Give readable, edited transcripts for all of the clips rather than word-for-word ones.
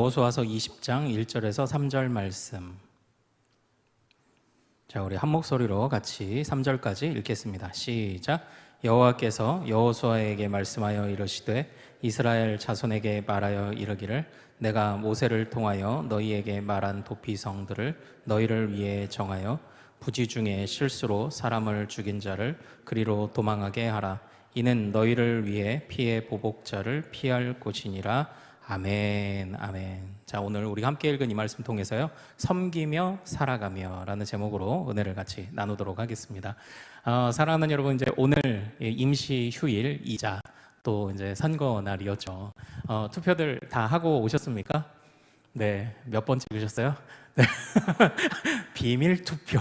여호수아서 20장 1절에서 3절 말씀. 자, 우리 한 목소리로 같이 3절까지 읽겠습니다. 시작. 여호와께서 여호수아에게 말씀하여 이르시되 이스라엘 자손에게 말하여 이르기를 내가 모세를 통하여 너희에게 말한 도피성들을 너희를 위해 정하여 부지 중에 실수로 사람을 죽인 자를 그리로 도망하게 하라. 이는 너희를 위해 피해 보복자를 피할 곳이니라. 아멘, 아멘. 자, 오늘 우리가 함께 읽은 이 말씀 통해서요, 섬기며 살아가며 라는 제목으로 은혜를 같이 나누도록 하겠습니다. 사랑하는 여러분, 이제 오늘 임시 휴일이자 또 이제 선거 날이었죠. 투표들 다 하고 오셨습니까? 네, 몇 번 찍으셨어요? 네. 비밀 투표.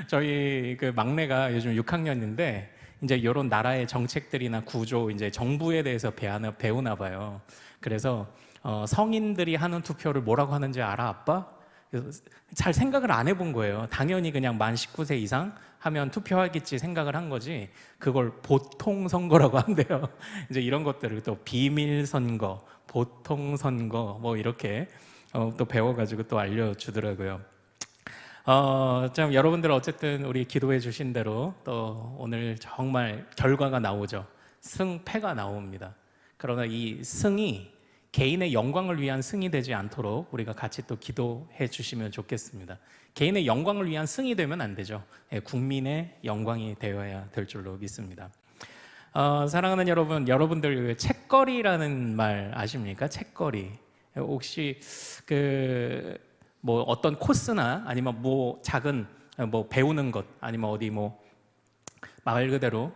저희 그 막내가 요즘 6학년인데 이제 이런 나라의 정책들이나 구조, 이제 정부에 대해서 배우나 봐요. 그래서 성인들이 하는 투표를 뭐라고 하는지 알아, 아빠? 그래서 잘 생각을 안 해본 거예요. 당연히 그냥 만 19세 이상 하면 투표하겠지 생각을 한 거지, 그걸 보통 선거라고 한대요. 이제 이런 것들을 또 비밀 선거, 보통 선거 뭐 이렇게 또 배워가지고 또 알려주더라고요. 참 여러분들 어쨌든 우리 기도해 주신 대로 또 오늘 정말 결과가 나오죠. 승패가 나옵니다. 그러나 이 승이 개인의 영광을 위한 승이 되지 않도록 우리가 같이 또 기도해 주시면 좋겠습니다. 개인의 영광을 위한 승이 되면 안 되죠. 국민의 영광이 되어야 될 줄로 믿습니다. 사랑하는 여러분, 여러분들 책거리라는 말 아십니까? 책거리. 혹시 뭐 어떤 코스나 아니면 뭐 작은 뭐 배우는 것, 아니면 어디 뭐 말 그대로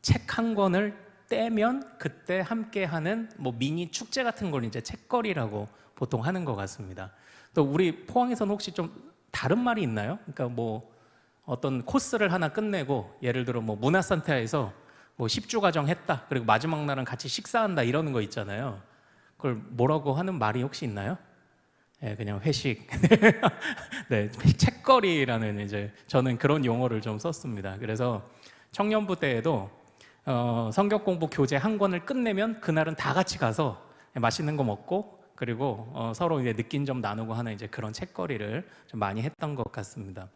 책 한 권을 떼면 그때 함께하는 뭐 미니 축제 같은 걸 이제 책거리라고 보통 하는 것 같습니다. 또 우리 포항에서는 혹시 좀 다른 말이 있나요? 그러니까 뭐 어떤 코스를 하나 끝내고, 예를 들어 뭐 문화센터에서 뭐 10주 과정 했다, 그리고 마지막 날은 같이 식사한다, 이러는 거 있잖아요. 그걸 뭐라고 하는 말이 혹시 있나요? 네, 그냥 회식. 네, 책거리라는 이제 저는 그런 용어를 좀 썼습니다. 그래서 청년부 때에도 성경 공부 교재 한 권을 끝내면 그날은 다 같이 가서 맛있는 거 먹고, 그리고 서로 이제 느낀 점 나누고 하는 이제 그런 책거리를 좀 많이 했던 것 같습니다.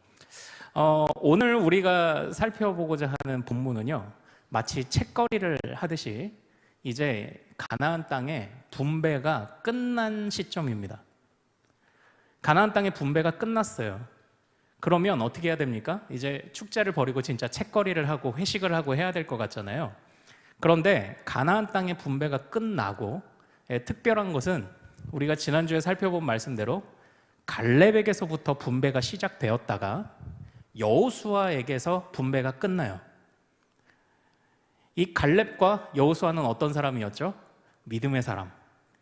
오늘 우리가 살펴보고자 하는 본문은요, 마치 책거리를 하듯이 이제 가나안 땅의 분배가 끝난 시점입니다. 가나안 땅의 분배가 끝났어요. 그러면 어떻게 해야 됩니까? 이제 축제를 벌이고 진짜 책거리를 하고 회식을 하고 해야 될 것 같잖아요. 그런데 가나안 땅의 분배가 끝나고, 특별한 것은 우리가 지난주에 살펴본 말씀대로 갈렙에게서부터 분배가 시작되었다가 여호수아에게서 분배가 끝나요. 이 갈렙과 여호수아는 어떤 사람이었죠? 믿음의 사람,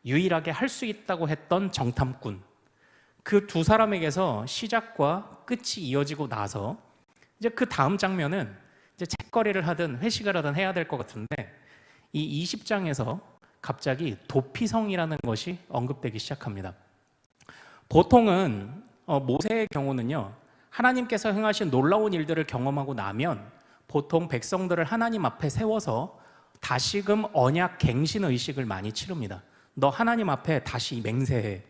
유일하게 할 수 있다고 했던 정탐꾼. 그 두 사람에게서 시작과 끝이 이어지고 나서 이제 그 다음 장면은 이제 책거리를 하든 회식을 하든 해야 될 것 같은데, 이 20장에서 갑자기 도피성이라는 것이 언급되기 시작합니다. 보통은 모세의 경우는요, 하나님께서 행하신 놀라운 일들을 경험하고 나면 보통 백성들을 하나님 앞에 세워서 다시금 언약 갱신 의식을 많이 치릅니다. 너 하나님 앞에 다시 맹세해,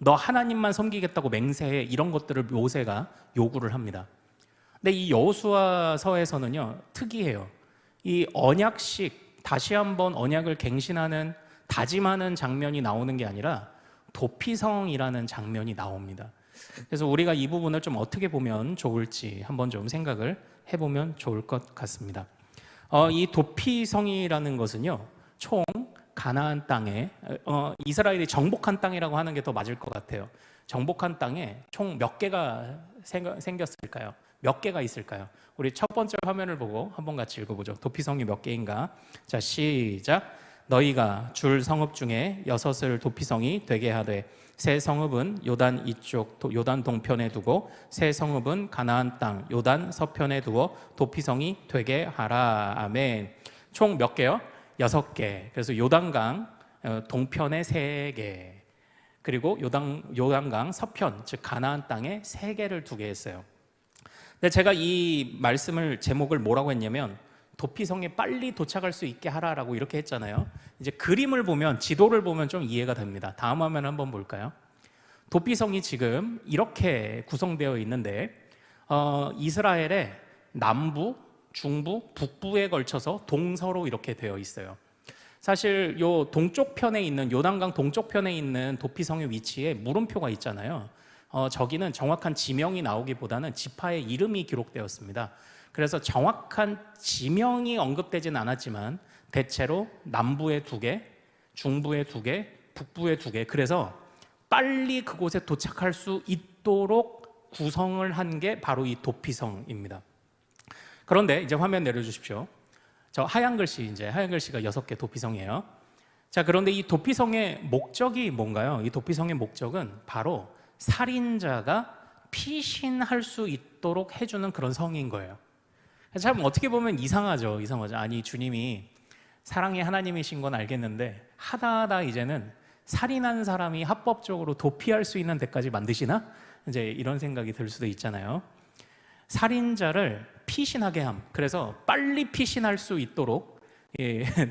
너 하나님만 섬기겠다고 맹세해, 이런 것들을 모세가 요구를 합니다. 근데 이 여호수아서에서는요, 특이해요. 이 언약식, 다시 한번 언약을 갱신하는, 다짐하는 장면이 나오는 게 아니라 도피성이라는 장면이 나옵니다. 그래서 우리가 이 부분을 좀 어떻게 보면 좋을지 한번 좀 생각을 해보면 좋을 것 같습니다. 이 도피성이라는 것은요, 총 가나안 땅에 이스라엘이 정복한 땅이라고 하는 게 더 맞을 것 같아요. 정복한 땅에 총 몇 개가 생겼을까요? 몇 개가 있을까요? 우리 첫 번째 화면을 보고 한번 같이 읽어보죠. 도피성이 몇 개인가? 자, 시작. 너희가 줄 성읍 중에 6을 도피성이 되게 하되 세 성읍은 요단 이쪽 요단 동편에 두고 세 성읍은 가나안 땅 요단 서편에 두어 도피성이 되게 하라. 아멘. 총 몇 개요? 6개. 그래서 요단강 동편에 3개, 그리고 요단강 서편, 즉 가나안 땅에 3개를 두게 했어요. 근데 제가 이 말씀을 제목을 뭐라고 했냐면 도피성에 빨리 도착할 수 있게 하라라고 이렇게 했잖아요. 이제 그림을 보면, 지도를 보면 좀 이해가 됩니다. 다음 화면 한번 볼까요? 도피성이 지금 이렇게 구성되어 있는데 이스라엘의 남부, 중부, 북부에 걸쳐서 동서로 이렇게 되어 있어요. 사실 요 동쪽 편에 있는, 요단강 동쪽 편에 있는 도피성의 위치에 물음표가 있잖아요. 저기는 정확한 지명이 나오기보다는 지파의 이름이 기록되었습니다. 그래서 정확한 지명이 언급되진 않았지만 대체로 남부에 2개, 중부에 2개, 북부에 2개, 그래서 빨리 그곳에 도착할 수 있도록 구성을 한 게 바로 이 도피성입니다. 그런데 이제 화면 내려주십시오. 저 하얀 글씨가 6개 도피성이에요. 자, 그런데 이 도피성의 목적이 뭔가요? 이 도피성의 목적은 바로 살인자가 피신할 수 있도록 해주는 그런 성인 거예요. 참 어떻게 보면 이상하죠. 아니, 주님이 사랑의 하나님이신 건 알겠는데 하다 이제는 살인한 사람이 합법적으로 도피할 수 있는 데까지 만드시나? 이제 이런 생각이 들 수도 있잖아요. 살인자를 피신하게 함. 그래서 빨리 피신할 수 있도록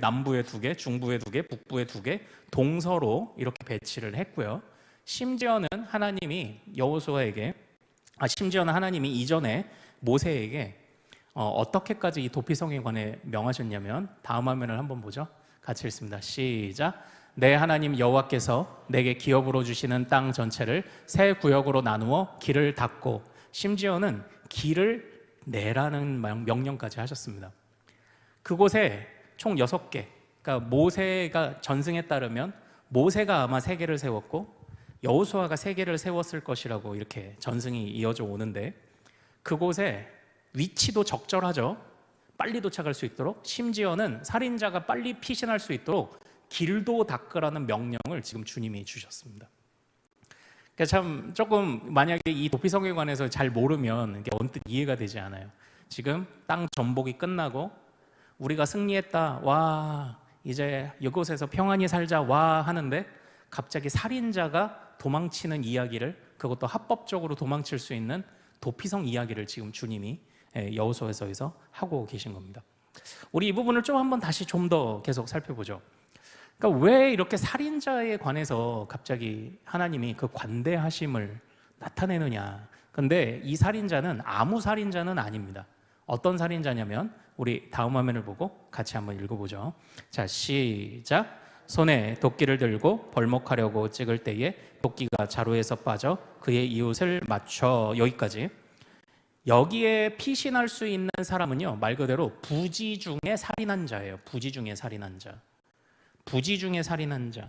남부에 2개, 중부에 2개, 북부에 2개, 동서로 이렇게 배치를 했고요. 심지어는 하나님이 이전에 모세에게 어떻게까지 이 도피성에 관해 명하셨냐면, 다음 화면을 한번 보죠. 같이 읽습니다. 시작. 내 하나님 여호와께서 내게 기업으로 주시는 땅 전체를 세 구역으로 나누어 길을 닫고, 심지어는 길을 내라는 명령까지 하셨습니다. 그곳에 총 6개, 그러니까 모세가 전승에 따르면 모세가 아마 3개를 세웠고 여호수아가 3개를 세웠을 것이라고 이렇게 전승이 이어져 오는데, 그곳에 위치도 적절하죠. 빨리 도착할 수 있도록, 심지어는 살인자가 빨리 피신할 수 있도록 길도 닦으라는 명령을 지금 주님이 주셨습니다. 그러니까 참 조금 만약에 이 도피성에 관해서 잘 모르면 이게 언뜻 이해가 되지 않아요. 지금 땅 전복이 끝나고 우리가 승리했다, 와 이제 이곳에서 평안히 살자, 와 하는데 갑자기 살인자가 도망치는 이야기를, 그것도 합법적으로 도망칠 수 있는 도피성 이야기를 지금 주님이 여호수아서에서 하고 계신 겁니다. 우리 이 부분을 좀 한번 다시 좀 더 계속 살펴보죠. 그러니까 왜 이렇게 살인자에 관해서 갑자기 하나님이 그 관대하심을 나타내느냐. 근데 이 살인자는 아무 살인자는 아닙니다. 어떤 살인자냐면, 우리 다음 화면을 보고 같이 한번 읽어보죠. 자, 시작. 손에 도끼를 들고 벌목하려고 찍을 때에 도끼가 자루에서 빠져 그의 이웃을 맞춰. 여기까지. 여기에 피신할 수 있는 사람은요, 말 그대로 부지 중에 살인한 자예요. 부지 중에 살인한 자. 부지 중에 살인한 자.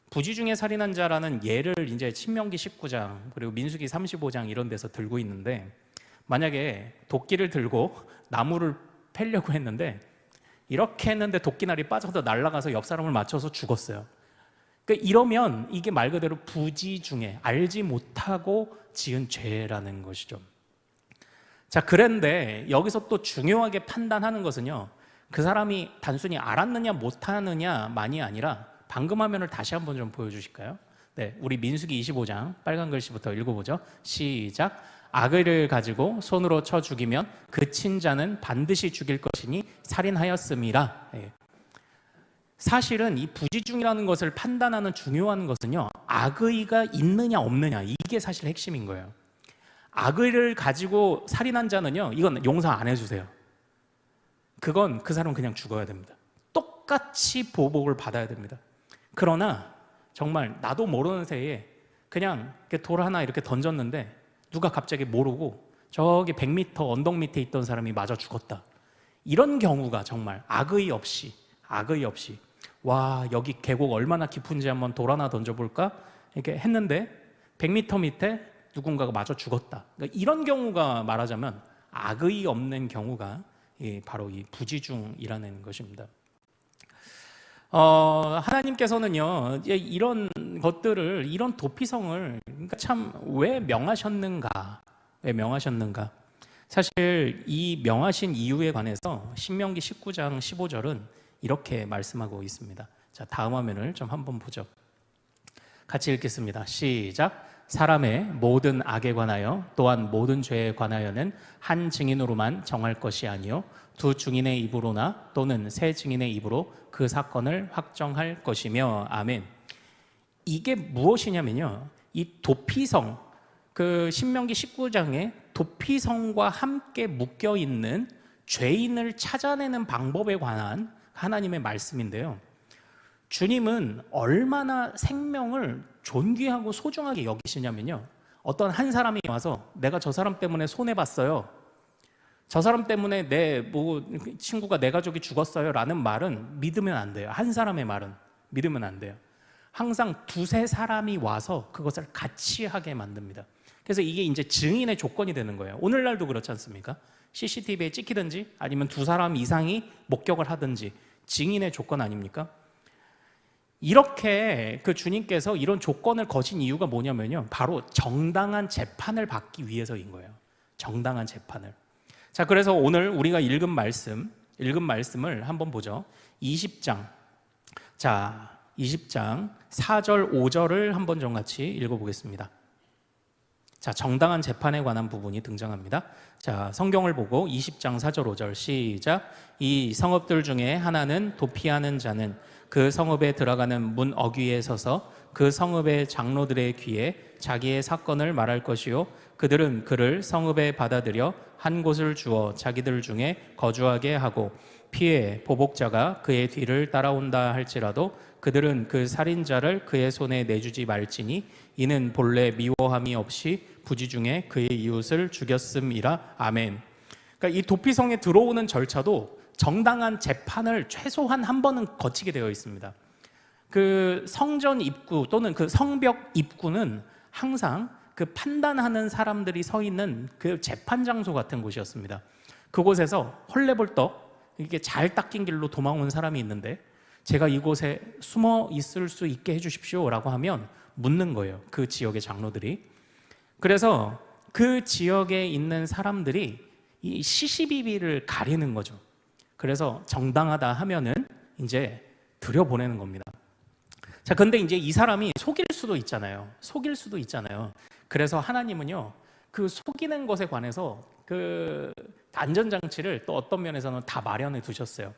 부지 중에 살인한 자라는 예를 이제 신명기 19장 그리고 민수기 35장 이런 데서 들고 있는데, 만약에 도끼를 들고 나무를 패려고 했는데 이렇게 했는데 도끼날이 빠져서 날아가서 옆 사람을 맞춰서 죽었어요. 그러니까 이러면 이게 말 그대로 부지 중에 알지 못하고 지은 죄라는 것이죠. 자, 그런데 여기서 또 중요하게 판단하는 것은요, 그 사람이 단순히 알았느냐 못하느냐만이 아니라, 방금 화면을 다시 한번 좀 보여주실까요? 네, 우리 민수기 25장 빨간 글씨부터 읽어보죠. 시작. 악의를 가지고 손으로 쳐 죽이면 그 친자는 반드시 죽일 것이니 살인하였음이라. 네. 사실은 이 부지중이라는 것을 판단하는 중요한 것은요, 악의가 있느냐 없느냐, 이게 사실 핵심인 거예요. 악의를 가지고 살인한 자는요, 이건 용서 안 해주세요. 그건 그 사람은 그냥 죽어야 됩니다. 똑같이 보복을 받아야 됩니다. 그러나 정말 나도 모르는 새에 그냥 돌 하나 이렇게 던졌는데 누가 갑자기 모르고 저기 100m 언덕 밑에 있던 사람이 맞아 죽었다. 이런 경우가 정말 악의 없이 와, 여기 계곡 얼마나 깊은지 한번 돌 하나 던져볼까? 이렇게 했는데 100m 밑에 누군가가 맞아 죽었다. 그러니까 이런 경우가 말하자면 악의 없는 경우가 바로 이 부지중이라는 것입니다. 하나님께서는요, 이런 것들을, 이런 도피성을 그러니까 참 왜 명하셨는가? 사실 이 명하신 이유에 관해서 신명기 19장 15절은 이렇게 말씀하고 있습니다. 자, 다음 화면을 좀 한번 보죠. 같이 읽겠습니다. 시작. 사람의 모든 악에 관하여 또한 모든 죄에 관하여는 한 증인으로만 정할 것이 아니요 두 증인의 입으로나 또는 세 증인의 입으로 그 사건을 확정할 것이며. 아멘. 이게 무엇이냐면요, 이 도피성, 그 신명기 19장에 도피성과 함께 묶여 있는 죄인을 찾아내는 방법에 관한 하나님의 말씀인데요, 주님은 얼마나 생명을 존귀하고 소중하게 여기시냐면요, 어떤 한 사람이 와서 내가 저 사람 때문에 손해봤어요, 저 사람 때문에 내 친구가, 내 가족이 죽었어요 라는 말은 믿으면 안 돼요. 한 사람의 말은 믿으면 안 돼요. 항상 두세 사람이 와서 그것을 같이 하게 만듭니다. 그래서 이게 이제 증인의 조건이 되는 거예요. 오늘날도 그렇지 않습니까? CCTV에 찍히든지 아니면 두 사람 이상이 목격을 하든지 증인의 조건 아닙니까? 이렇게 그 주님께서 이런 조건을 거신 이유가 뭐냐면요, 바로 정당한 재판을 받기 위해서인 거예요. 정당한 재판을. 자, 그래서 오늘 우리가 읽은 말씀을 한번 보죠. 20장. 자, 20장 4절 5절을 한번 좀 같이 읽어보겠습니다. 자, 정당한 재판에 관한 부분이 등장합니다. 자, 성경을 보고 20장 4절 5절 시작. 이 성읍들 중에 하나는 도피하는 자는 그 성읍에 들어가는 문 어귀에 서서 그 성읍의 장로들의 귀에 자기의 사건을 말할 것이요 그들은 그를 성읍에 받아들여 한 곳을 주어 자기들 중에 거주하게 하고 피해 보복자가 그의 뒤를 따라온다 할지라도 그들은 그 살인자를 그의 손에 내주지 말지니 이는 본래 미워함이 없이 부지 중에 그의 이웃을 죽였음이라. 아멘. 그러니까 이 도피성에 들어오는 절차도 정당한 재판을 최소한 한 번은 거치게 되어 있습니다. 그 성전 입구 또는 그 성벽 입구는 항상 그 판단하는 사람들이 서 있는 그 재판 장소 같은 곳이었습니다. 그곳에서 헐레벌떡 이게 잘 닦인 길로 도망온 사람이 있는데 제가 이곳에 숨어 있을 수 있게 해주십시오 라고 하면 묻는 거예요, 그 지역의 장로들이. 그래서 그 지역에 있는 사람들이 이 시시비비를 가리는 거죠. 그래서 정당하다 하면은 이제 들여보내는 겁니다. 자, 근데 이제 이 사람이 속일 수도 있잖아요. 그래서 하나님은요, 그 속이는 것에 관해서 그 안전장치를 또 어떤 면에서는 다 마련해 두셨어요.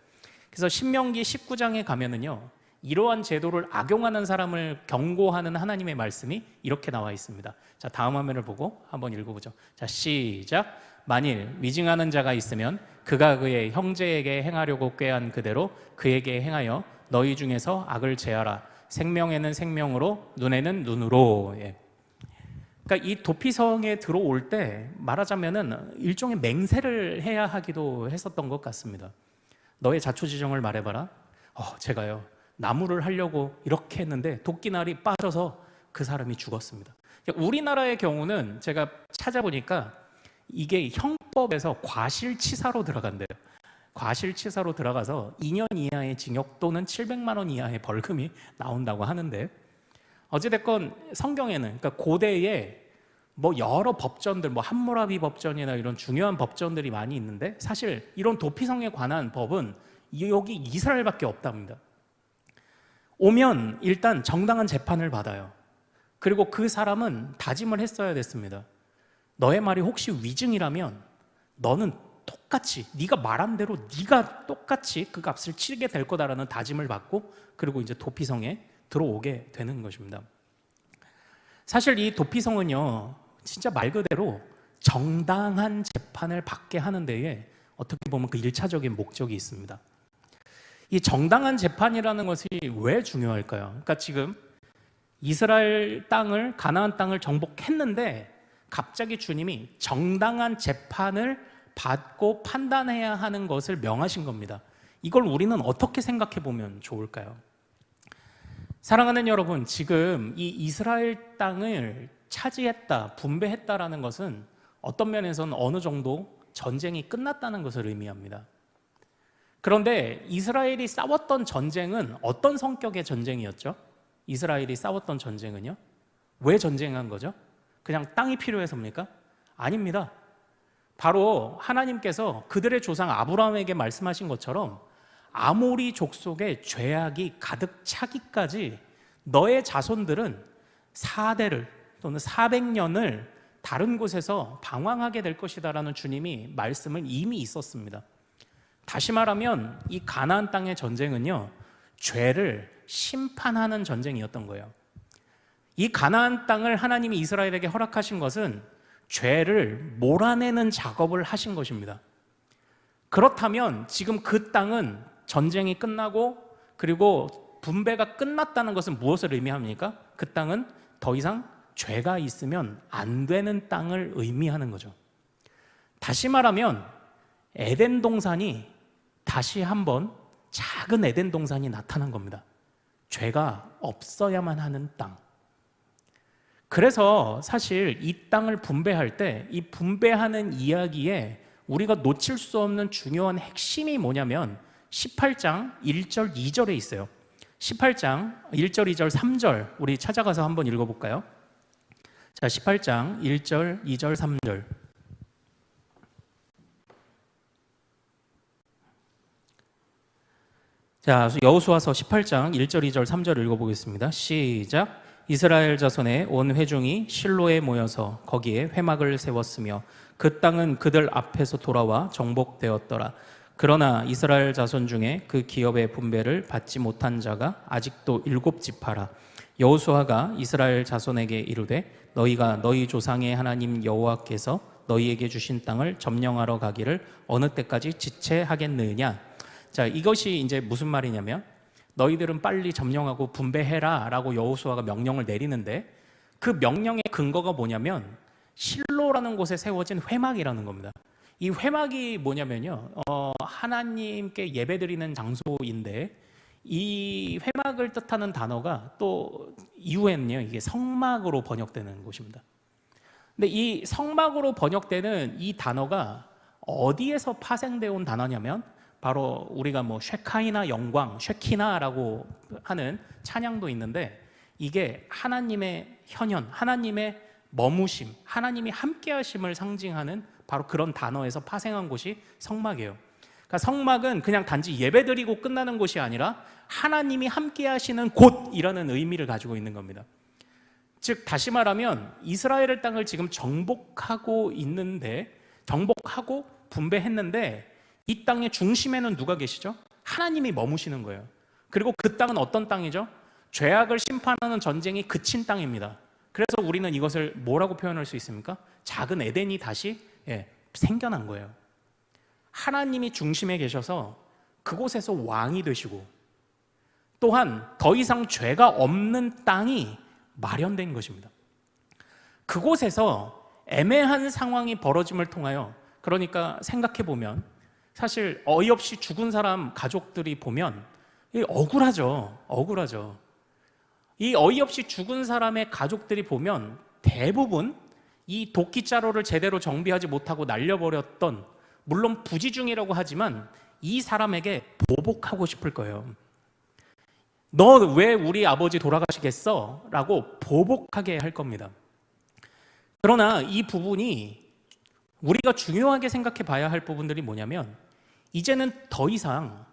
그래서 신명기 19장에 가면은요, 이러한 제도를 악용하는 사람을 경고하는 하나님의 말씀이 이렇게 나와 있습니다. 자, 다음 화면을 보고 한번 읽어보죠. 자, 시작. 만일 위증하는 자가 있으면 그가 그의 형제에게 행하려고 꾀한 그대로 그에게 행하여 너희 중에서 악을 제하라. 생명에는 생명으로, 눈에는 눈으로. 예. 그러니까 이 도피성에 들어올 때 말하자면은 일종의 맹세를 해야 하기도 했었던 것 같습니다. 너의 자초지정을 말해봐라. 제가요, 나무를 하려고 이렇게 했는데 도끼날이 빠져서 그 사람이 죽었습니다. 우리나라의 경우는 제가 찾아보니까 이게 형법에서 과실치사로 들어간대요. 과실치사로 들어가서 2년 이하의 징역 또는 700만 원 이하의 벌금이 나온다고 하는데, 어찌됐건 성경에는, 그러니까 고대에 뭐 여러 법전들, 뭐 함무라비 법전이나 이런 중요한 법전들이 많이 있는데 사실 이런 도피성에 관한 법은 여기 이스라엘밖에 없답니다. 오면 일단 정당한 재판을 받아요. 그리고 그 사람은 다짐을 했어야 됐습니다. 너의 말이 혹시 위증이라면 너는 똑같이, 네가 말한 대로 네가 똑같이 그 값을 치르게 될 거다라는 다짐을 받고, 그리고 이제 도피성에 들어오게 되는 것입니다. 사실 이 도피성은요, 진짜 말 그대로 정당한 재판을 받게 하는 데에 어떻게 보면 그 1차적인 목적이 있습니다. 이 정당한 재판이라는 것이 왜 중요할까요? 그러니까 지금 이스라엘 땅을, 가나안 땅을 정복했는데 갑자기 주님이 정당한 재판을 받고 판단해야 하는 것을 명하신 겁니다. 이걸 우리는 어떻게 생각해 보면 좋을까요? 사랑하는 여러분, 지금 이 이스라엘 땅을 차지했다, 분배했다라는 것은 어떤 면에서는 어느 정도 전쟁이 끝났다는 것을 의미합니다. 그런데 이스라엘이 싸웠던 전쟁은 어떤 성격의 전쟁이었죠? 이스라엘이 싸웠던 전쟁은요? 왜 전쟁한 거죠? 그냥 땅이 필요해서입니까? 아닙니다. 바로 하나님께서 그들의 조상 아브라함에게 말씀하신 것처럼 아모리 족속의 죄악이 가득 차기까지 너의 자손들은 4대를 또는 400년을 다른 곳에서 방황하게 될 것이다라는 주님이 말씀을 이미 있었습니다. 다시 말하면 이 가나안 땅의 전쟁은요, 죄를 심판하는 전쟁이었던 거예요. 이 가나안 땅을 하나님이 이스라엘에게 허락하신 것은 죄를 몰아내는 작업을 하신 것입니다. 그렇다면 지금 그 땅은 전쟁이 끝나고 그리고 분배가 끝났다는 것은 무엇을 의미합니까? 그 땅은 더 이상 죄가 있으면 안 되는 땅을 의미하는 거죠. 다시 말하면 에덴 동산이 다시 한번 작은 에덴 동산이 나타난 겁니다. 죄가 없어야만 하는 땅. 그래서 사실 이 땅을 분배할 때 이 분배하는 이야기에 우리가 놓칠 수 없는 중요한 핵심이 뭐냐면 18장 1절 2절에 있어요. 18장 1절 2절 3절 우리 찾아가서 한번 읽어볼까요? 자, 18장 1절 2절 3절. 자, 여호수아서 18장 1절 2절 3절 읽어보겠습니다. 시작. 이스라엘 자손의 온 회중이 실로에 모여서 거기에 회막을 세웠으며 그 땅은 그들 앞에서 돌아와 정복되었더라. 그러나 이스라엘 자손 중에 그 기업의 분배를 받지 못한 자가 아직도 7지파라. 여호수아가 이스라엘 자손에게 이르되 너희가 너희 조상의 하나님 여호와께서 너희에게 주신 땅을 점령하러 가기를 어느 때까지 지체하겠느냐. 자, 이것이 이제 무슨 말이냐면 너희들은 빨리 점령하고 분배해라 라고 여호수아가 명령을 내리는데 그 명령의 근거가 뭐냐면 실로라는 곳에 세워진 회막이라는 겁니다. 이 회막이 뭐냐면요, 하나님께 예배드리는 장소인데 이 회막을 뜻하는 단어가 또 이후에는요, 이게 성막으로 번역되는 곳입니다. 근데 이 성막으로 번역되는 이 단어가 어디에서 파생되어 온 단어냐면 바로 우리가 뭐 쉐카이나 영광, 쉐키나라고 하는 찬양도 있는데 이게 하나님의 현현, 하나님의 머무심, 하나님이 함께하심을 상징하는 바로 그런 단어에서 파생한 곳이 성막이에요. 그러니까 성막은 그냥 단지 예배드리고 끝나는 곳이 아니라 하나님이 함께하시는 곳이라는 의미를 가지고 있는 겁니다. 즉 다시 말하면 이스라엘 땅을 지금 정복하고 있는데 정복하고 분배했는데 이 땅의 중심에는 누가 계시죠? 하나님이 머무시는 거예요. 그리고 그 땅은 어떤 땅이죠? 죄악을 심판하는 전쟁이 그친 땅입니다. 그래서 우리는 이것을 뭐라고 표현할 수 있습니까? 작은 에덴이 다시 생겨난 거예요. 하나님이 중심에 계셔서 그곳에서 왕이 되시고 또한 더 이상 죄가 없는 땅이 마련된 것입니다. 그곳에서 애매한 상황이 벌어짐을 통하여 그러니까 생각해보면 사실 어이없이 죽은 사람 가족들이 보면 억울하죠. 억울하죠. 이 어이없이 죽은 사람의 가족들이 보면 대부분 이 도끼자루를 제대로 정비하지 못하고 날려버렸던 물론 부지중이라고 하지만 이 사람에게 보복하고 싶을 거예요. 너 왜 우리 아버지 돌아가시겠어? 라고 보복하게 할 겁니다. 그러나 이 부분이 우리가 중요하게 생각해 봐야 할 부분들이 뭐냐면 이제는 더 이상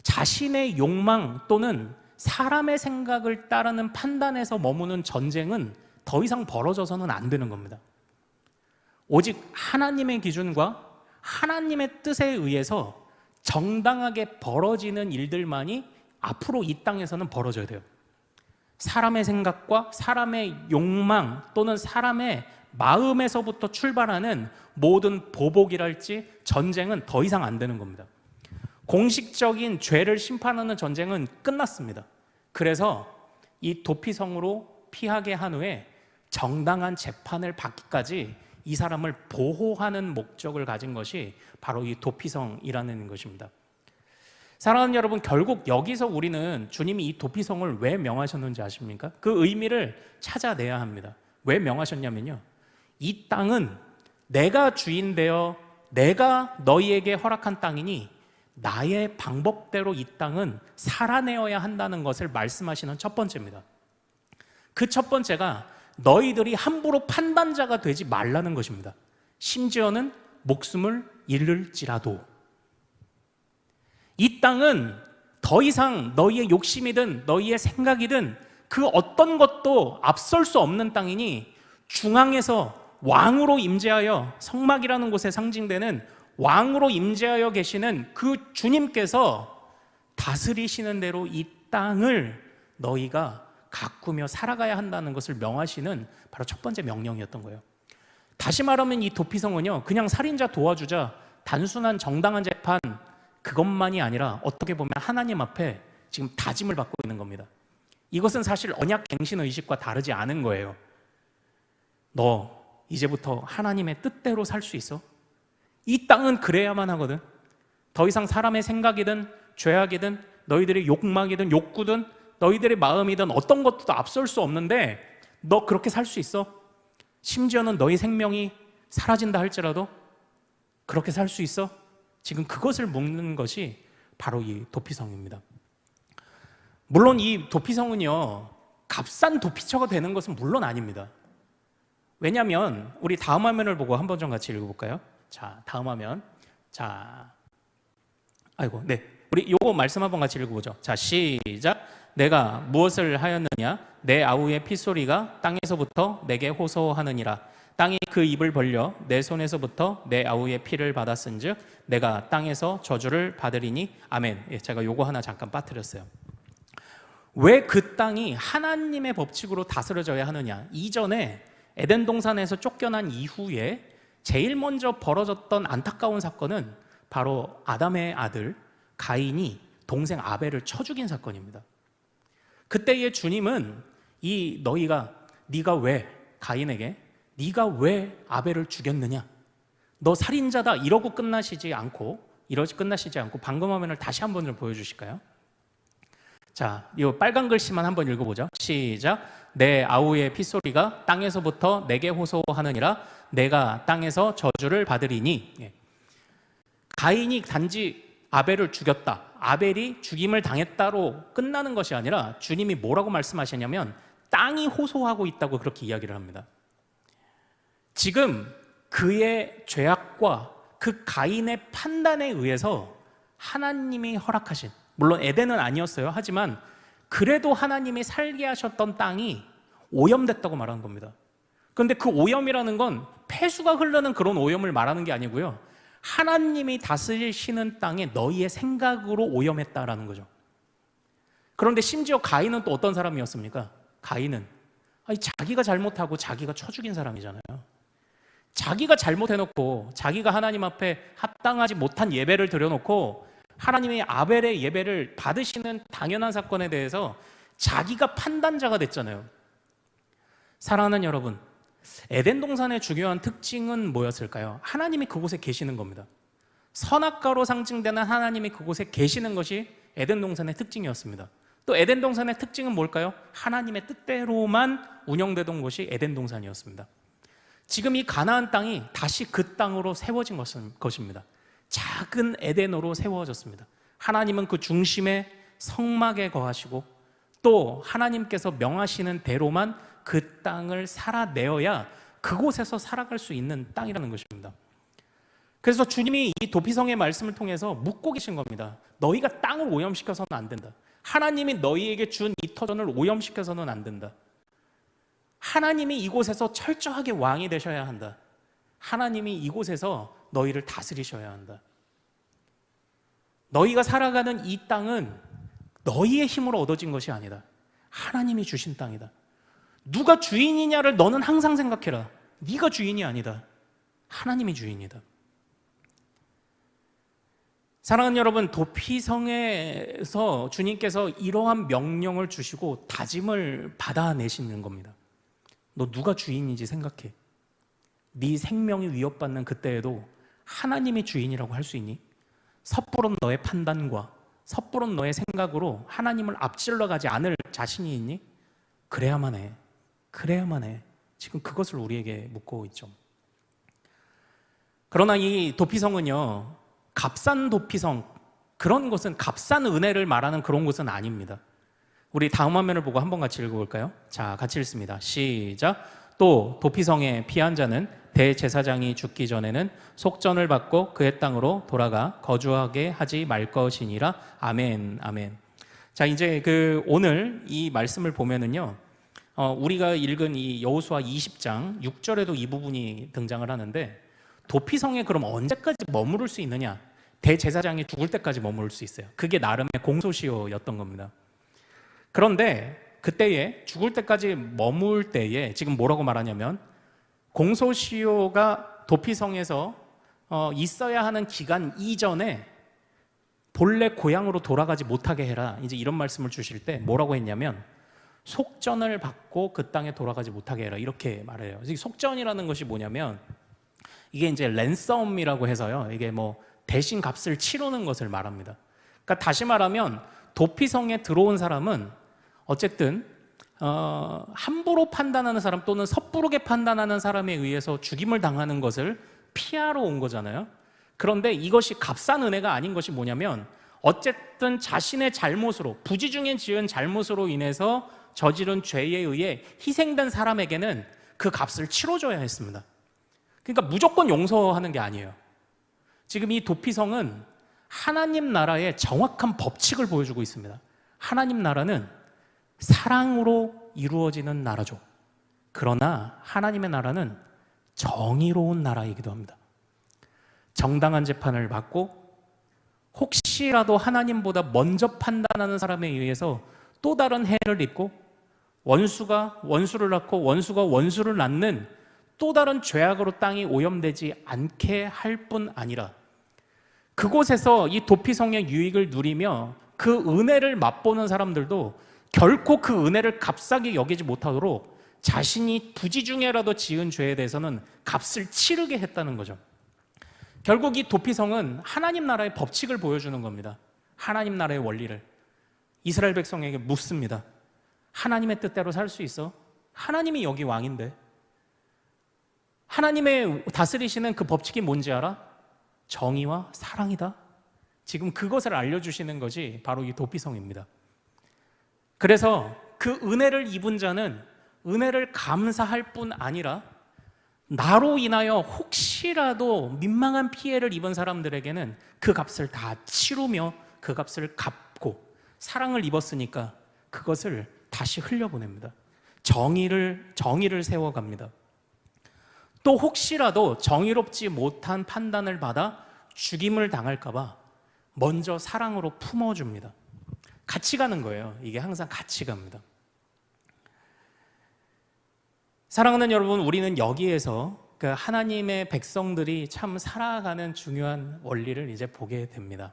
자신의 욕망 또는 사람의 생각을 따르는 판단에서 머무는 전쟁은 더 이상 벌어져서는 안 되는 겁니다. 오직 하나님의 기준과 하나님의 뜻에 의해서 정당하게 벌어지는 일들만이 앞으로 이 땅에서는 벌어져야 돼요. 사람의 생각과 사람의 욕망 또는 사람의 마음에서부터 출발하는 모든 보복이랄지 전쟁은 더 이상 안 되는 겁니다. 공식적인 죄를 심판하는 전쟁은 끝났습니다. 그래서 이 도피성으로 피하게 한 후에 정당한 재판을 받기까지 이 사람을 보호하는 목적을 가진 것이 바로 이 도피성이라는 것입니다. 사랑하는 여러분, 결국 여기서 우리는 주님이 이 도피성을 왜 명하셨는지 아십니까? 그 의미를 찾아내야 합니다. 왜 명하셨냐면요, 이 땅은 내가 주인되어 내가 너희에게 허락한 땅이니 나의 방법대로 이 땅은 살아내어야 한다는 것을 말씀하시는 첫 번째입니다. 그 첫 번째가 너희들이 함부로 판단자가 되지 말라는 것입니다. 심지어는 목숨을 잃을지라도 이 땅은 더 이상 너희의 욕심이든 너희의 생각이든 그 어떤 것도 앞설 수 없는 땅이니 중앙에서 왕으로 임재하여, 성막이라는 곳에 상징되는 왕으로 임재하여 계시는 그 주님께서 다스리시는 대로 이 땅을 너희가 가꾸며 살아가야 한다는 것을 명하시는 바로 첫 번째 명령이었던 거예요. 다시 말하면 이 도피성은요, 그냥 살인자 도와주자, 단순한 정당한 재판, 그것만이 아니라 어떻게 보면 하나님 앞에 지금 다짐을 받고 있는 겁니다. 이것은 사실 언약 갱신 의식과 다르지 않은 거예요. 너 이제부터 하나님의 뜻대로 살 수 있어? 이 땅은 그래야만 하거든. 더 이상 사람의 생각이든 죄악이든 너희들의 욕망이든 욕구든 너희들의 마음이든 어떤 것도 앞설 수 없는데 너 그렇게 살 수 있어? 심지어는 너희 생명이 사라진다 할지라도 그렇게 살 수 있어? 지금 그것을 묻는 것이 바로 이 도피성입니다. 물론 이 도피성은요, 값싼 도피처가 되는 것은 물론 아닙니다. 왜냐하면 우리 다음 화면을 보고 한번 좀 같이 읽어볼까요? 자, 다음 화면. 자, 우리 요거 말씀 한번 같이 읽어보죠. 자, 시작. 내가 무엇을 하였느냐? 내 아우의 핏소리가 땅에서부터 내게 호소하느니라. 땅이 그 입을 벌려 내 손에서부터 내 아우의 피를 받았은즉 내가 땅에서 저주를 받으리니 아멘. 제가 요거 하나 잠깐 빠뜨렸어요. 왜 그 땅이 하나님의 법칙으로 다스려져야 하느냐? 이전에 에덴 동산에서 쫓겨난 이후에 제일 먼저 벌어졌던 안타까운 사건은 바로 아담의 아들 가인이 동생 아벨을 쳐 죽인 사건입니다. 그때의 주님은 네가 왜 가인에게 네가 왜 아벨을 죽였느냐? 너 살인자다 이러고 끝나시지 않고 방금 화면을 다시 한번 좀 보여주실까요? 자, 이 빨간 글씨만 한번 읽어보죠. 시작. 내 아우의 핏소리가 땅에서부터 내게 호소하느니라. 내가 땅에서 저주를 받으리니. 가인이 단지 아벨을 죽였다, 아벨이 죽임을 당했다로 끝나는 것이 아니라 주님이 뭐라고 말씀하시냐면 땅이 호소하고 있다고 그렇게 이야기를 합니다. 지금 그의 죄악과 그 가인의 판단에 의해서 하나님이 허락하신, 물론 에덴은 아니었어요. 하지만 그래도 하나님이 살게 하셨던 땅이 오염됐다고 말하는 겁니다. 그런데 그 오염이라는 건 폐수가 흐르는 그런 오염을 말하는 게 아니고요, 하나님이 다스리시는 땅에 너희의 생각으로 오염했다라는 거죠. 그런데 심지어 가인은 또 어떤 사람이었습니까? 가인은 자기가 잘못하고 자기가 쳐 죽인 사람이잖아요. 자기가 잘못해놓고 자기가 하나님 앞에 합당하지 못한 예배를 드려놓고 하나님이 아벨의 예배를 받으시는 당연한 사건에 대해서 자기가 판단자가 됐잖아요. 사랑하는 여러분, 에덴 동산의 중요한 특징은 뭐였을까요? 하나님이 그곳에 계시는 겁니다. 선악과로 상징되는 하나님이 그곳에 계시는 것이 에덴 동산의 특징이었습니다. 또 에덴 동산의 특징은 뭘까요? 하나님의 뜻대로만 운영되던 곳이 에덴 동산이었습니다. 지금 이 가나안 땅이 다시 그 땅으로 세워진 것입니다. 작은 에덴으로 세워졌습니다. 하나님은 그 중심에 성막에 거하시고 또 하나님께서 명하시는 대로만 그 땅을 살아내어야 그곳에서 살아갈 수 있는 땅이라는 것입니다. 그래서 주님이 이 도피성의 말씀을 통해서 묻고 계신 겁니다. 너희가 땅을 오염시켜서는 안 된다. 하나님이 너희에게 준 이 터전을 오염시켜서는 안 된다. 하나님이 이곳에서 철저하게 왕이 되셔야 한다. 하나님이 이곳에서 너희를 다스리셔야 한다. 너희가 살아가는 이 땅은 너희의 힘으로 얻어진 것이 아니다. 하나님이 주신 땅이다. 누가 주인이냐를 너는 항상 생각해라. 네가 주인이 아니다. 하나님이 주인이다. 사랑하는 여러분, 도피성에서 주님께서 이러한 명령을 주시고 다짐을 받아내시는 겁니다. 너 누가 주인인지 생각해. 네 생명이 위협받는 그때에도 하나님이 주인이라고 할 수 있니? 섣부른 너의 판단과 섣부른 너의 생각으로 하나님을 앞질러 가지 않을 자신이 있니? 그래야만 해. 그래야만 해. 지금 그것을 우리에게 묻고 있죠. 그러나 이 도피성은요, 값싼 도피성, 그런 곳은 값싼 은혜를 말하는 그런 곳은 아닙니다. 우리 다음 화면을 보고 한번 같이 읽어볼까요? 자, 같이 읽습니다. 시작. 또 도피성에 피한 자는 대제사장이 죽기 전에는 속전을 받고 그의 땅으로 돌아가 거주하게 하지 말 것이니라. 아멘, 아멘. 자, 이제 오늘 이 말씀을 보면은요, 우리가 읽은 이 여호수아 20장 6절에도 이 부분이 등장을 하는데 도피성에 그럼 언제까지 머무를 수 있느냐? 대제사장이 죽을 때까지 머무를 수 있어요. 그게 나름의 공소시효였던 겁니다. 그런데 그때에 죽을 때까지 머물 때에 지금 뭐라고 말하냐면 공소시효가 도피성에서 있어야 하는 기간 이전에 본래 고향으로 돌아가지 못하게 해라. 이제 이런 말씀을 주실 때 뭐라고 했냐면 속전을 받고 그 땅에 돌아가지 못하게 해라. 이렇게 말해요. 속전이라는 것이 뭐냐면 이게 이제 랜섬이라고 해서요. 이게 뭐 대신 값을 치르는 것을 말합니다. 그러니까 다시 말하면 도피성에 들어온 사람은 어쨌든 함부로 판단하는 사람 또는 섣부르게 판단하는 사람에 의해서 죽임을 당하는 것을 피하러 온 거잖아요. 그런데 이것이 값싼 은혜가 아닌 것이 뭐냐면 어쨌든 자신의 잘못으로 부지 중에 지은 잘못으로 인해서 저지른 죄에 의해 희생된 사람에게는 그 값을 치러줘야 했습니다. 그러니까 무조건 용서하는 게 아니에요. 지금 이 도피성은 하나님 나라의 정확한 법칙을 보여주고 있습니다. 하나님 나라는 사랑으로 이루어지는 나라죠. 그러나 하나님의 나라는 정의로운 나라이기도 합니다. 정당한 재판을 받고 혹시라도 하나님보다 먼저 판단하는 사람에 의해서 또 다른 해를 입고 원수가 원수를 낳고 원수가 원수를 낳는 또 다른 죄악으로 땅이 오염되지 않게 할 뿐 아니라 그곳에서 이 도피성의 유익을 누리며 그 은혜를 맛보는 사람들도 결코 그 은혜를 값싸게 여기지 못하도록 자신이 부지 중에라도 지은 죄에 대해서는 값을 치르게 했다는 거죠. 결국 이 도피성은 하나님 나라의 법칙을 보여주는 겁니다. 하나님 나라의 원리를 이스라엘 백성에게 묻습니다. 하나님의 뜻대로 살 수 있어? 하나님이 여기 왕인데 하나님의 다스리시는 그 법칙이 뭔지 알아? 정의와 사랑이다. 지금 그것을 알려주시는 것이 바로 이 도피성입니다. 그래서 그 은혜를 입은 자는 은혜를 감사할 뿐 아니라 나로 인하여 혹시라도 민망한 피해를 입은 사람들에게는 그 값을 다 치르며 그 값을 갚고 사랑을 입었으니까 그것을 다시 흘려보냅니다. 정의를 세워갑니다. 또 혹시라도 정의롭지 못한 판단을 받아 죽임을 당할까 봐 먼저 사랑으로 품어줍니다. 같이 가는 거예요. 이게 항상 같이 갑니다. 사랑하는 여러분, 우리는 여기에서 그 하나님의 백성들이 참 살아가는 중요한 원리를 이제 보게 됩니다.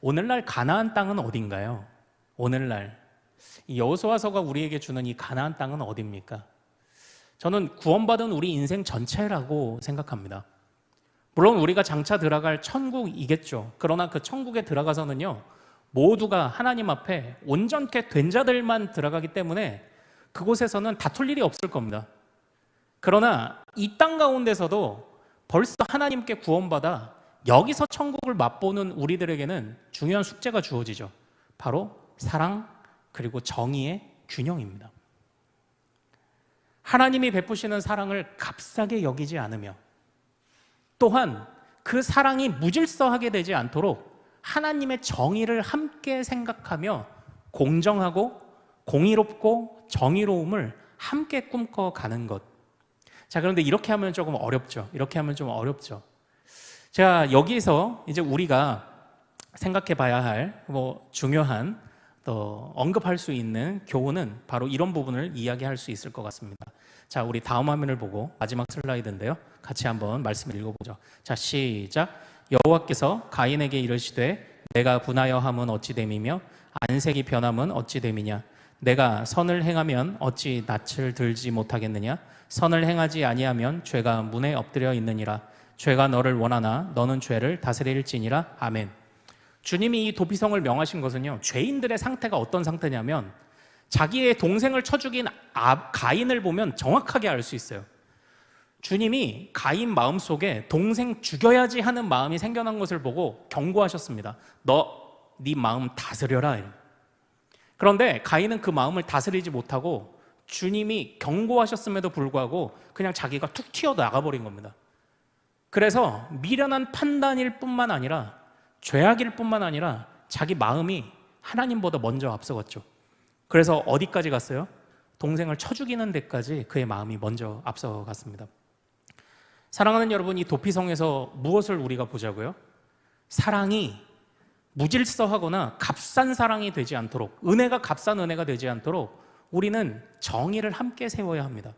오늘날 가나안 땅은 어딘가요? 오늘날 이 여호수아서가 우리에게 주는 이 가나안 땅은 어디입니까? 저는 구원받은 우리 인생 전체라고 생각합니다. 물론 우리가 장차 들어갈 천국이겠죠. 그러나 그 천국에 들어가서는요, 모두가 하나님 앞에 온전케 된 자들만 들어가기 때문에 그곳에서는 다툴 일이 없을 겁니다. 그러나 이 땅 가운데서도 벌써 하나님께 구원받아 여기서 천국을 맛보는 우리들에게는 중요한 숙제가 주어지죠. 바로 사랑 그리고 정의의 균형입니다. 하나님이 베푸시는 사랑을 값싸게 여기지 않으며 또한 그 사랑이 무질서하게 되지 않도록 하나님의 정의를 함께 생각하며 공정하고 공의롭고 정의로움을 함께 꿈꿔가는 것. 자, 그런데 이렇게 하면 조금 어렵죠. 이렇게 하면 좀 어렵죠. 자, 여기서 이제 우리가 생각해 봐야 할 중요한 또 언급할 수 있는 교훈은 바로 이런 부분을 이야기할 수 있을 것 같습니다. 자, 우리 다음 화면을 보고 마지막 슬라이드인데요. 같이 한번 말씀을 읽어보죠. 자, 시작. 여호와께서 가인에게 이르시되 내가 분하여 함은 어찌 됨이며 안색이 변함은 어찌 됨이냐. 내가 선을 행하면 어찌 낯을 들지 못하겠느냐. 선을 행하지 아니하면 죄가 문에 엎드려 있느니라. 죄가 너를 원하나 너는 죄를 다스릴지니라. 아멘. 주님이 이 도피성을 명하신 것은요, 죄인들의 상태가 어떤 상태냐면 자기의 동생을 쳐 죽인 가인을 보면 정확하게 알 수 있어요. 주님이 가인 마음속에 동생 죽여야지 하는 마음이 생겨난 것을 보고 경고하셨습니다. 네 마음 다스려라. 그런데 가인은 그 마음을 다스리지 못하고 주님이 경고하셨음에도 불구하고 그냥 자기가 툭 튀어 나가버린 겁니다. 그래서 미련한 판단일 뿐만 아니라 죄악일 뿐만 아니라 자기 마음이 하나님보다 먼저 앞서갔죠. 그래서 어디까지 갔어요? 동생을 쳐 죽이는 데까지 그의 마음이 먼저 앞서갔습니다. 사랑하는 여러분, 이 도피성에서 무엇을 우리가 보자고요? 사랑이 무질서하거나 값싼 사랑이 되지 않도록, 은혜가 값싼 은혜가 되지 않도록 우리는 정의를 함께 세워야 합니다.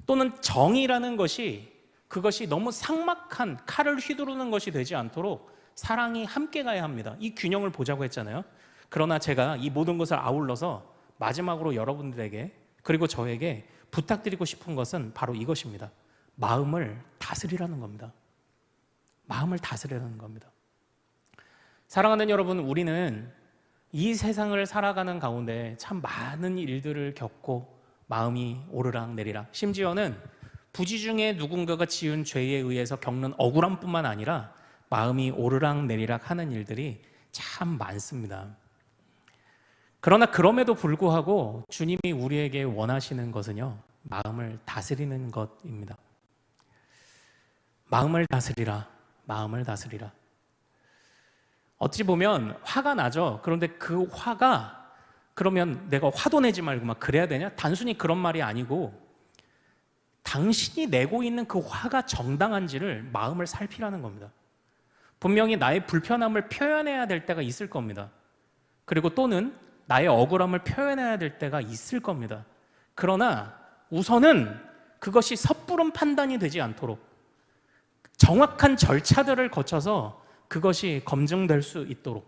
또는 정의라는 것이 그것이 너무 삭막한 칼을 휘두르는 것이 되지 않도록 사랑이 함께 가야 합니다. 이 균형을 보자고 했잖아요. 그러나 제가 이 모든 것을 아울러서 마지막으로 여러분들에게 그리고 저에게 부탁드리고 싶은 것은 바로 이것입니다. 마음을 다스리라는 겁니다. 마음을 다스리라는 겁니다. 사랑하는 여러분, 우리는 이 세상을 살아가는 가운데 참 많은 일들을 겪고 마음이 오르락내리락, 심지어는 부지 중에 누군가가 지은 죄에 의해서 겪는 억울함뿐만 아니라 마음이 오르락내리락 하는 일들이 참 많습니다. 그러나 그럼에도 불구하고 주님이 우리에게 원하시는 것은요, 마음을 다스리는 것입니다. 마음을 다스리라, 마음을 다스리라. 어찌 보면 화가 나죠. 그런데 그 화가 그러면 내가 화도 내지 말고 막 그래야 되냐? 단순히 그런 말이 아니고 당신이 내고 있는 그 화가 정당한지를 마음을 살피라는 겁니다. 분명히 나의 불편함을 표현해야 될 때가 있을 겁니다. 그리고 또는 나의 억울함을 표현해야 될 때가 있을 겁니다. 그러나 우선은 그것이 섣부른 판단이 되지 않도록 정확한 절차들을 거쳐서 그것이 검증될 수 있도록,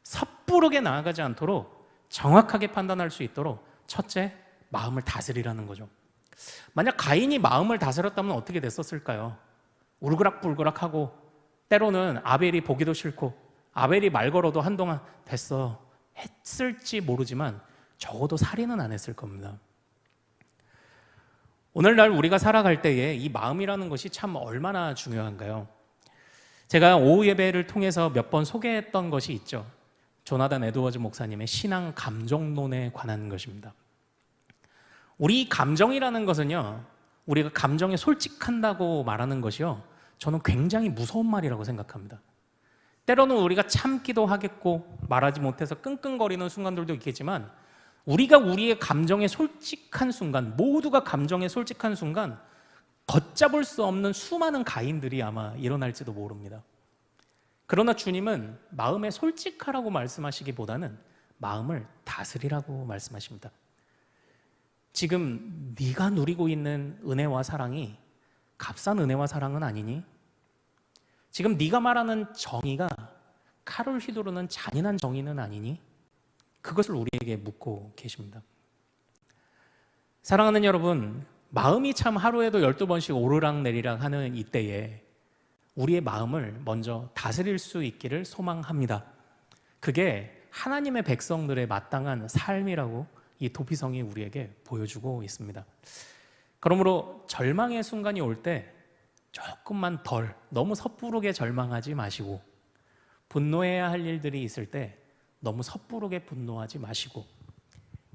섣부르게 나아가지 않도록 정확하게 판단할 수 있도록 첫째, 마음을 다스리라는 거죠. 만약 가인이 마음을 다스렸다면 어떻게 됐었을까요? 울그락불그락하고 때로는 아벨이 보기도 싫고 아벨이 말 걸어도 한동안 됐어 했을지 모르지만 적어도 살인은 안 했을 겁니다. 오늘날 우리가 살아갈 때에 이 마음이라는 것이 참 얼마나 중요한가요? 제가 오후 예배를 통해서 몇 번 소개했던 것이 있죠. 조나단 에드워즈 목사님의 신앙 감정론에 관한 것입니다. 우리 감정이라는 것은요, 우리가 감정에 솔직한다고 말하는 것이요, 저는 굉장히 무서운 말이라고 생각합니다. 때로는 우리가 참기도 하겠고 말하지 못해서 끙끙거리는 순간들도 있겠지만 우리가 우리의 감정에 솔직한 순간, 모두가 감정에 솔직한 순간 걷잡을 수 없는 수많은 가인들이 아마 일어날지도 모릅니다. 그러나 주님은 마음에 솔직하라고 말씀하시기보다는 마음을 다스리라고 말씀하십니다. 지금 네가 누리고 있는 은혜와 사랑이 값싼 은혜와 사랑은 아니니? 지금 네가 말하는 정의가 칼을 휘두르는 잔인한 정의는 아니니? 그것을 우리에게 묻고 계십니다. 사랑하는 여러분, 마음이 참 하루에도 12번씩 오르락내리락 하는 이때에 우리의 마음을 먼저 다스릴 수 있기를 소망합니다. 그게 하나님의 백성들의 마땅한 삶이라고 이 도피성이 우리에게 보여주고 있습니다. 그러므로 절망의 순간이 올 때 조금만 덜, 너무 섣부르게 절망하지 마시고, 분노해야 할 일들이 있을 때 너무 섣부르게 분노하지 마시고,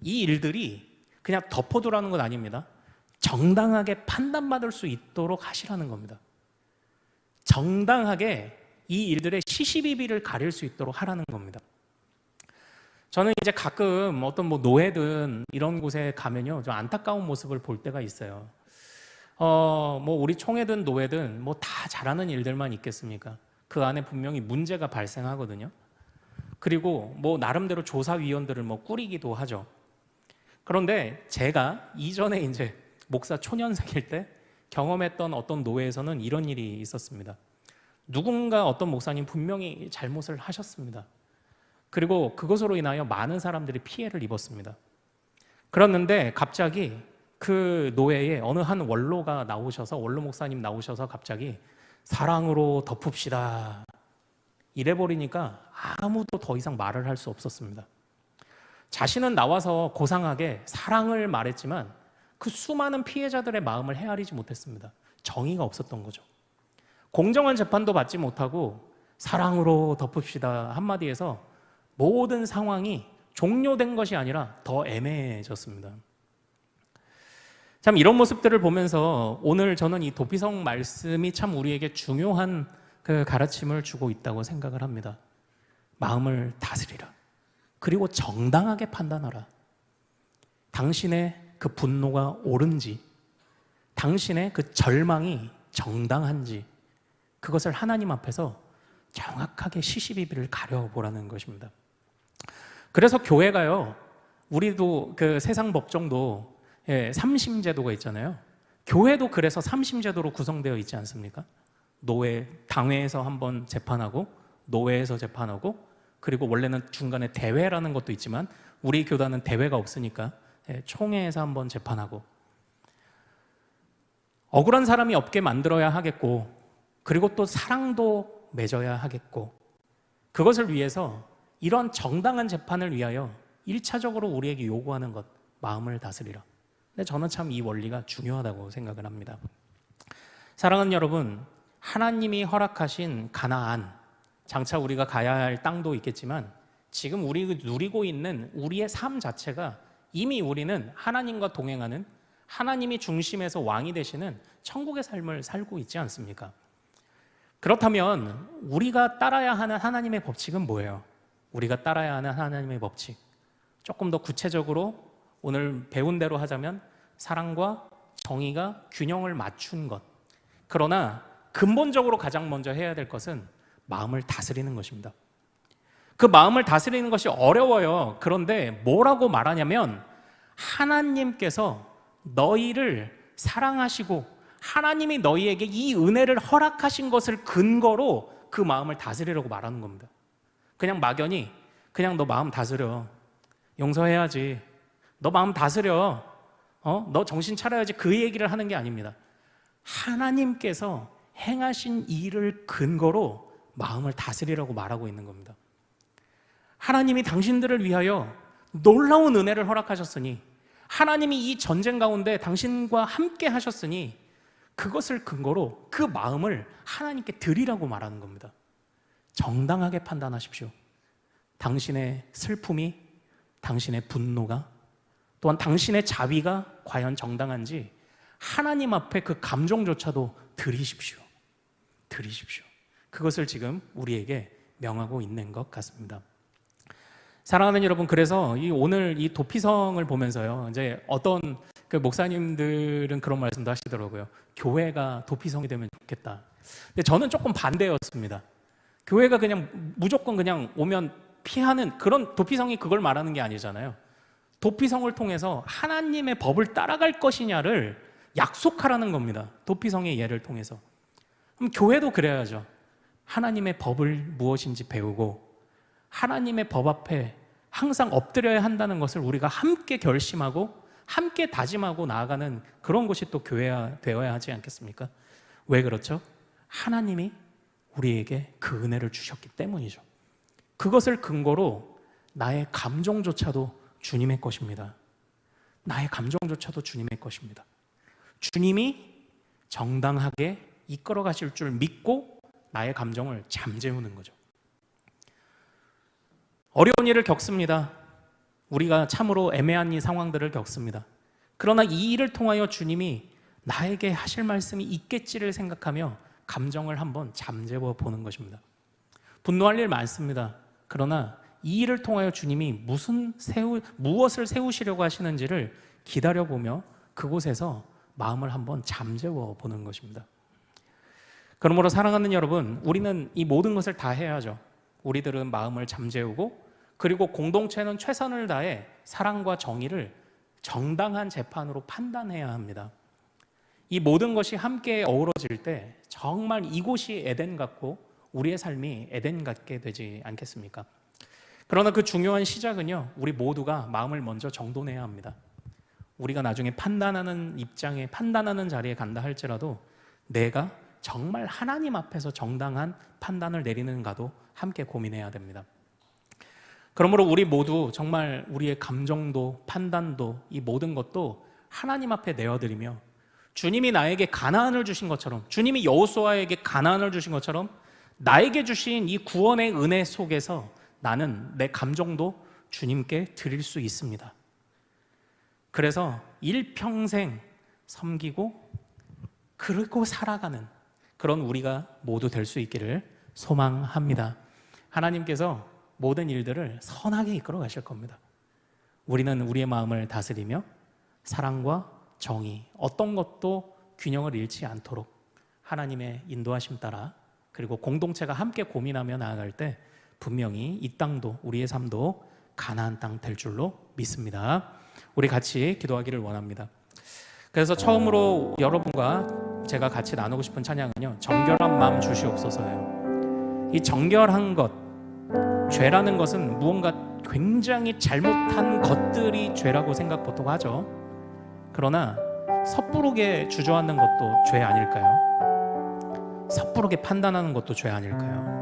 이 일들이 그냥 덮어두라는 건 아닙니다. 정당하게 판단받을 수 있도록 하시라는 겁니다. 정당하게 이 일들의 시시비비를 가릴 수 있도록 하라는 겁니다. 저는 이제 가끔 어떤 노회든 이런 곳에 가면요, 좀 안타까운 모습을 볼 때가 있어요. 우리 총회든 노회든 다 잘하는 일들만 있겠습니까? 그 안에 분명히 문제가 발생하거든요. 그리고 나름대로 조사위원들을 꾸리기도 하죠. 그런데 제가 이전에 이제 목사 초년생일 때 경험했던 어떤 노회에서는 이런 일이 있었습니다. 누군가 어떤 목사님 분명히 잘못을 하셨습니다. 그리고 그것으로 인하여 많은 사람들이 피해를 입었습니다. 그랬는데 갑자기 그 노회에 어느 한 원로가 나오셔서, 원로 목사님 나오셔서 갑자기 사랑으로 덮읍시다 이래버리니까 아무도 더 이상 말을 할 수 없었습니다. 자신은 나와서 고상하게 사랑을 말했지만 그 수많은 피해자들의 마음을 헤아리지 못했습니다. 정의가 없었던 거죠. 공정한 재판도 받지 못하고 사랑으로 덮읍시다 한마디에서 모든 상황이 종료된 것이 아니라 더 애매해졌습니다. 참 이런 모습들을 보면서 오늘 저는 이 도피성 말씀이 참 우리에게 중요한 그 가르침을 주고 있다고 생각을 합니다. 마음을 다스리라. 그리고 정당하게 판단하라. 당신의 그 분노가 옳은지, 당신의 그 절망이 정당한지, 그것을 하나님 앞에서 정확하게 시시비비를 가려보라는 것입니다. 그래서 교회가요, 우리도 그 세상 법정도 삼심제도가 있잖아요. 교회도 그래서 삼심제도로 구성되어 있지 않습니까? 노회, 당회에서 한번 재판하고, 노회에서 재판하고, 그리고 원래는 중간에 대회라는 것도 있지만 우리 교단은 대회가 없으니까 총회에서 한번 재판하고, 억울한 사람이 없게 만들어야 하겠고, 그리고 또 사랑도 맺어야 하겠고, 그것을 위해서 이런 정당한 재판을 위하여 1차적으로 우리에게 요구하는 것, 마음을 다스리라. 근데 저는 참 이 원리가 중요하다고 생각을 합니다. 사랑하는 여러분, 하나님이 허락하신 가나안, 장차 우리가 가야 할 땅도 있겠지만 지금 우리 누리고 있는 우리의 삶 자체가 이미 우리는 하나님과 동행하는, 하나님이 중심에서 왕이 되시는 천국의 삶을 살고 있지 않습니까? 그렇다면 우리가 따라야 하는 하나님의 법칙은 뭐예요? 우리가 따라야 하는 하나님의 법칙, 조금 더 구체적으로 오늘 배운 대로 하자면 사랑과 정의가 균형을 맞춘 것. 그러나 근본적으로 가장 먼저 해야 될 것은 마음을 다스리는 것입니다. 그 마음을 다스리는 것이 어려워요. 그런데 뭐라고 말하냐면 하나님께서 너희를 사랑하시고 하나님이 너희에게 이 은혜를 허락하신 것을 근거로 그 마음을 다스리라고 말하는 겁니다. 그냥 막연히 그냥 너 마음 다스려, 용서해야지, 너 마음 다스려, 너 정신 차려야지, 그 얘기를 하는 게 아닙니다. 하나님께서 행하신 일을 근거로 마음을 다스리라고 말하고 있는 겁니다. 하나님이 당신들을 위하여 놀라운 은혜를 허락하셨으니, 하나님이 이 전쟁 가운데 당신과 함께 하셨으니 그것을 근거로 그 마음을 하나님께 드리라고 말하는 겁니다. 정당하게 판단하십시오. 당신의 슬픔이, 당신의 분노가, 또한 당신의 자비가 과연 정당한지 하나님 앞에 그 감정조차도 드리십시오. 드리십시오. 그것을 지금 우리에게 명하고 있는 것 같습니다. 사랑하는 여러분, 그래서 오늘 이 도피성을 보면서요, 이제 어떤 그 목사님들은 그런 말씀도 하시더라고요. 교회가 도피성이 되면 좋겠다. 근데 저는 조금 반대였습니다. 교회가 그냥 무조건 그냥 오면 피하는 그런, 도피성이 그걸 말하는 게 아니잖아요. 도피성을 통해서 하나님의 법을 따라갈 것이냐를 약속하라는 겁니다. 도피성의 예를 통해서. 그럼 교회도 그래야죠. 하나님의 법을 무엇인지 배우고 하나님의 법 앞에 항상 엎드려야 한다는 것을 우리가 함께 결심하고 함께 다짐하고 나아가는 그런 곳이 또 교회가 되어야 하지 않겠습니까? 왜 그렇죠? 하나님이 우리에게 그 은혜를 주셨기 때문이죠. 그것을 근거로 나의 감정조차도 주님의 것입니다. 나의 감정조차도 주님의 것입니다. 주님이 정당하게 이끌어 가실 줄 믿고 나의 감정을 잠재우는 거죠. 어려운 일을 겪습니다. 우리가 참으로 애매한 이 상황들을 겪습니다. 그러나 이 일을 통하여 주님이 나에게 하실 말씀이 있겠지를 생각하며 감정을 한번 잠재워 보는 것입니다. 분노할 일 많습니다. 그러나 이 일을 통하여 주님이 무엇을 세우시려고 하시는지를 기다려보며 그곳에서 마음을 한번 잠재워 보는 것입니다. 그러므로 사랑하는 여러분, 우리는 이 모든 것을 다 해야죠. 우리들은 마음을 잠재우고, 그리고 공동체는 최선을 다해 사랑과 정의를 정당한 재판으로 판단해야 합니다. 이 모든 것이 함께 어우러질 때 정말 이곳이 에덴 같고 우리의 삶이 에덴 같게 되지 않겠습니까? 그러나 그 중요한 시작은요, 우리 모두가 마음을 먼저 정돈해야 합니다. 우리가 나중에 판단하는 입장에, 판단하는 자리에 간다 할지라도 내가 정말 하나님 앞에서 정당한 판단을 내리는가도 함께 고민해야 됩니다. 그러므로 우리 모두 정말 우리의 감정도 판단도 이 모든 것도 하나님 앞에 내어드리며, 주님이 나에게 가나안을 주신 것처럼, 주님이 여호수아에게 가나안을 주신 것처럼 나에게 주신 이 구원의 은혜 속에서 나는 내 감정도 주님께 드릴 수 있습니다. 그래서 일평생 섬기고 그리고 살아가는 그런 우리가 모두 될 수 있기를 소망합니다. 하나님께서 모든 일들을 선하게 이끌어 가실 겁니다. 우리는 우리의 마음을 다스리며 사랑과 정의, 어떤 것도 균형을 잃지 않도록 하나님의 인도하심 따라, 그리고 공동체가 함께 고민하며 나아갈 때 분명히 이 땅도, 우리의 삶도 가나안 땅 될 줄로 믿습니다. 우리 같이 기도하기를 원합니다. 그래서 처음으로 여러분과 제가 같이 나누고 싶은 찬양은요, 정결한 마음 주시옵소서예요. 이 정결한 것, 죄라는 것은 무언가 굉장히 잘못한 것들이 죄라고 생각 보통 하죠. 그러나 섣부르게 주저앉는 것도 죄 아닐까요? 섣부르게 판단하는 것도 죄 아닐까요?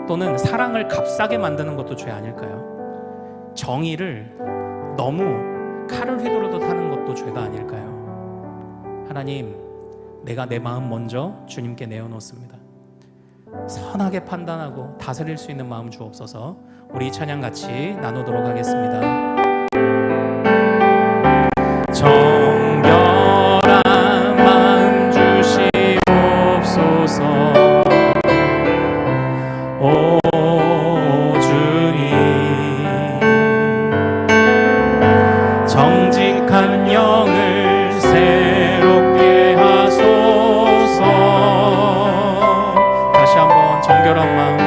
또는 사랑을 값싸게 만드는 것도 죄 아닐까요? 정의를 너무 칼을 휘두르듯 하는 것도 죄가 아닐까요? 하나님, 내가 내 마음 먼저 주님께 내어놓습니다. 선하게 판단하고 다스릴 수 있는 마음 주옵소서. 우리 이 찬양 같이 나누도록 하겠습니다. 정결한 마음 주시옵소서. 오 주님, 정직한 영을 새롭게 하소서. 다시 한번 정결한 마음,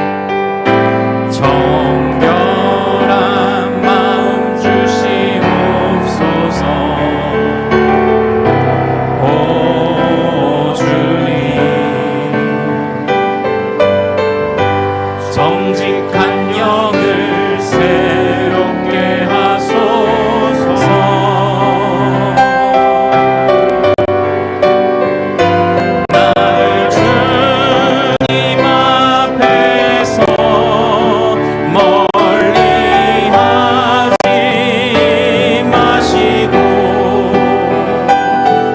정결한 마음 주시옵소서. 오 주님, 정직한 영을 새롭게 하소서. 나를 주님 앞에서 멀리 하지 마시고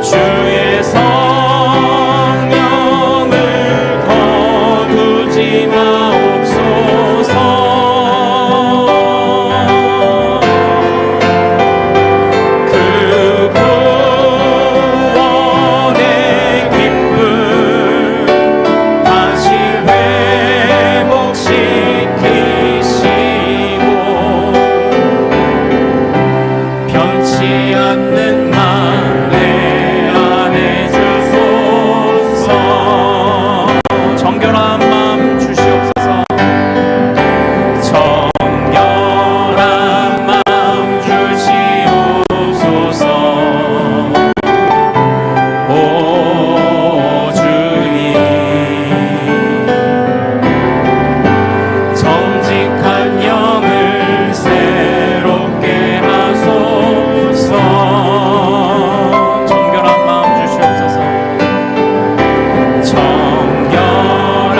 주의 성령을 거두지 마옵소서. 그 구원의 기쁨 다시 회복시키시고 변치 않는 마음 내 안에 주소서. 정결한 마음 주시옵소서. 정결한 마음 주시옵소서. 오 주님, 정직한 영을 새롭게 하소서. 정결한 마음 주시옵소서. 정결한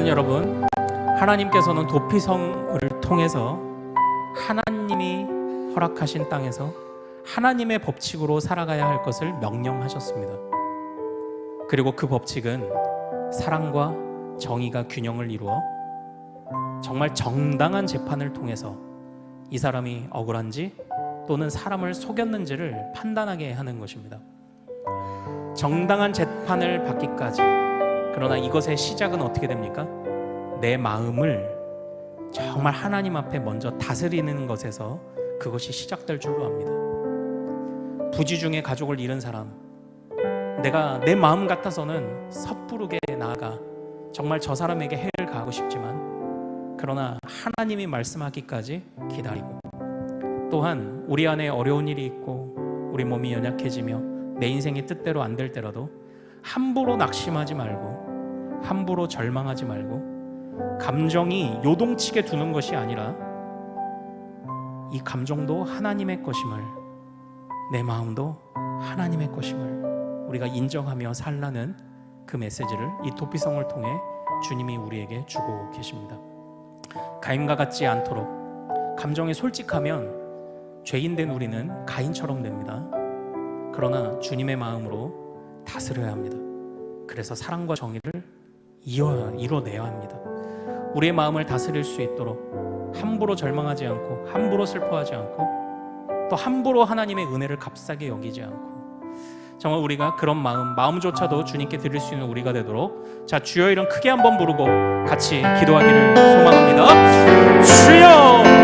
사랑하는 여러분, 하나님께서는 도피성을 통해서 하나님이 허락하신 땅에서 하나님의 법칙으로 살아가야 할 것을 명령하셨습니다. 그리고 그 법칙은 사랑과 정의가 균형을 이루어 정말 정당한 재판을 통해서 이 사람이 억울한지 또는 사람을 속였는지를 판단하게 하는 것입니다. 정당한 재판을 받기까지, 그러나 이것의 시작은 어떻게 됩니까? 내 마음을 정말 하나님 앞에 먼저 다스리는 것에서 그것이 시작될 줄로 압니다. 부지 중에 가족을 잃은 사람, 내가 내 마음 같아서는 섣부르게 나아가 정말 저 사람에게 해를 가하고 싶지만, 그러나 하나님이 말씀하기까지 기다리고, 또한 우리 안에 어려운 일이 있고 우리 몸이 연약해지며 내 인생이 뜻대로 안 될 때라도 함부로 낙심하지 말고, 함부로 절망하지 말고, 감정이 요동치게 두는 것이 아니라 이 감정도 하나님의 것임을, 내 마음도 하나님의 것임을 우리가 인정하며 살라는 그 메시지를 이 도피성을 통해 주님이 우리에게 주고 계십니다. 가인과 같지 않도록 감정에 솔직하면 죄인된 우리는 가인처럼 됩니다. 그러나 주님의 마음으로 다스려야 합니다. 그래서 사랑과 정의를 이뤄내야 합니다. 우리의 마음을 다스릴 수 있도록 함부로 절망하지 않고, 함부로 슬퍼하지 않고, 또 함부로 하나님의 은혜를 값싸게 여기지 않고, 정말 우리가 그런 마음조차도 주님께 드릴 수 있는 우리가 되도록, 자, 주여 이름 크게 한번 부르고 같이 기도하기를 소망합니다. 주여